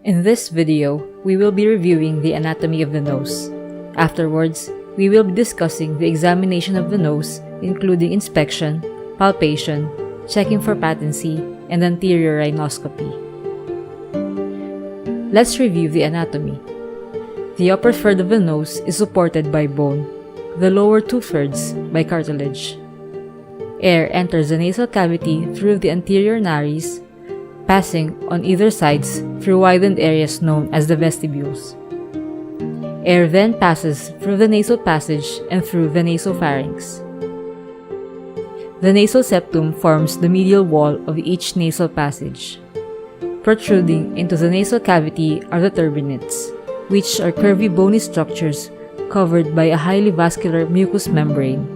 In this video, we will be reviewing the anatomy of the nose. Afterwards, we will be discussing the examination of the nose, including inspection, palpation, checking for patency, and anterior rhinoscopy. Let's review the anatomy. The upper third of the nose is supported by bone, the lower 2/3 by cartilage. Air enters the nasal cavity through the anterior nares, passing on either sides through widened areas known as the vestibules. Air then passes through the nasal passage and through the nasopharynx. The nasal septum forms the medial wall of each nasal passage. Protruding into the nasal cavity are the turbinates, which are curvy bony structures covered by a highly vascular mucous membrane.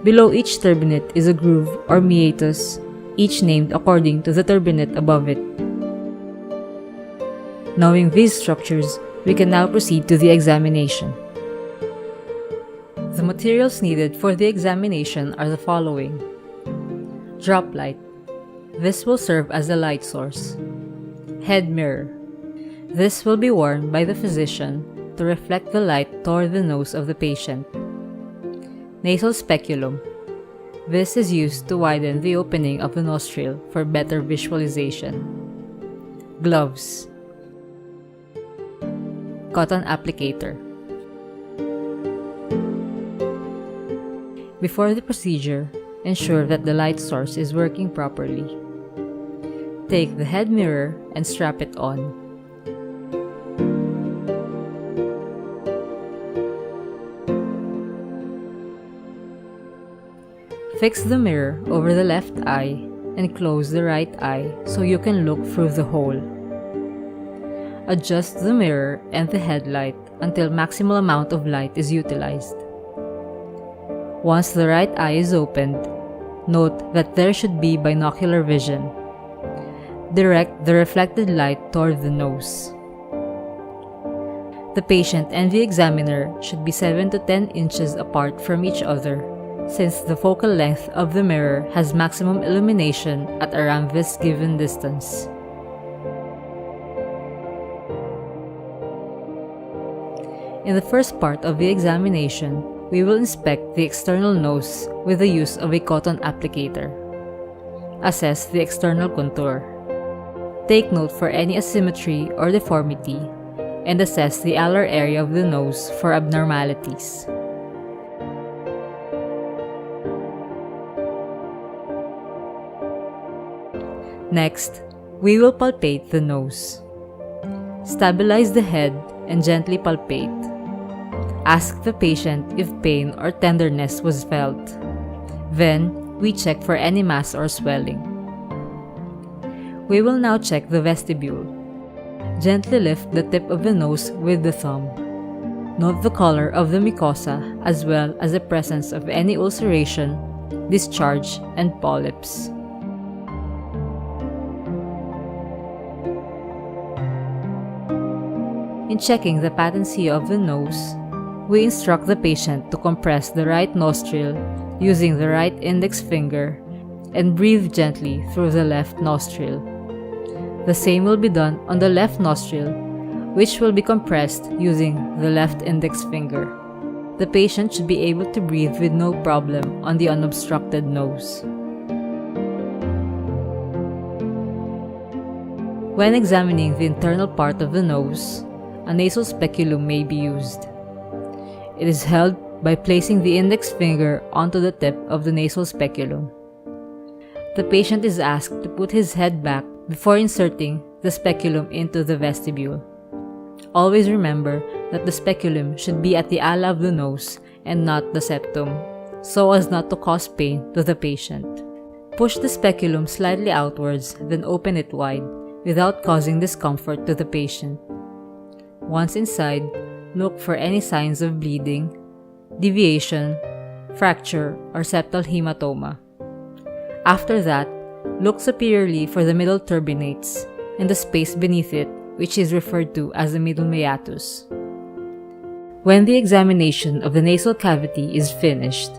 Below each turbinate is a groove or meatus, each named according to the turbinate above it. Knowing these structures, we can now proceed to the examination. The materials needed for the examination are the following. Drop light. This will serve as a light source. Head mirror. This will be worn by the physician to reflect the light toward the nose of the patient. Nasal speculum. This is used to widen the opening of the nostril for better visualization. Gloves. Cotton applicator. Before the procedure, ensure that the light source is working properly. Take the head mirror and strap it on. Fix the mirror over the left eye and close the right eye so you can look through the hole. Adjust the mirror and the headlight until maximal amount of light is utilized. Once the right eye is opened, note that there should be binocular vision. Direct the reflected light toward the nose. The patient and the examiner should be 7 to 10 inches apart from each other, since the focal length of the mirror has maximum illumination at around this given distance. In the first part of the examination, we will inspect the external nose with the use of a cotton applicator. Assess the external contour. Take note for any asymmetry or deformity, and assess the alar area of the nose for abnormalities. Next, we will palpate the nose. Stabilize the head and gently palpate. Ask the patient if pain or tenderness was felt. Then, we check for any mass or swelling. We will now check the vestibule. Gently lift the tip of the nose with the thumb. Note the color of the mucosa as well as the presence of any ulceration, discharge, and polyps. In checking the patency of the nose, we instruct the patient to compress the right nostril using the right index finger and breathe gently through the left nostril. The same will be done on the left nostril, which will be compressed using the left index finger. The patient should be able to breathe with no problem on the unobstructed nose. When examining the internal part of the nose, a nasal speculum may be used. It is held by placing the index finger onto the tip of the nasal speculum. The patient is asked to put his head back before inserting the speculum into the vestibule. Always remember that the speculum should be at the ala of the nose and not the septum, so as not to cause pain to the patient. Push the speculum slightly outwards, then open it wide without causing discomfort to the patient. Once inside, look for any signs of bleeding, deviation, fracture, or septal hematoma. After that, look superiorly for the middle turbinates and the space beneath it, which is referred to as the middle meatus. When the examination of the nasal cavity is finished,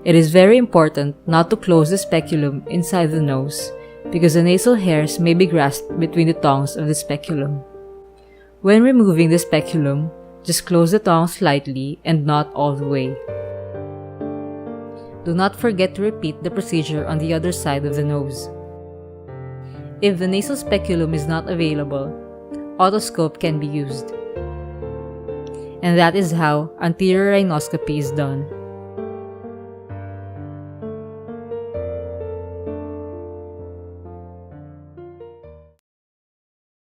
it is very important not to close the speculum inside the nose because the nasal hairs may be grasped between the tongues of the speculum. When removing the speculum, just close the tongue slightly and not all the way. Do not forget to repeat the procedure on the other side of the nose. If the nasal speculum is not available, otoscope can be used. And that is how anterior rhinoscopy is done.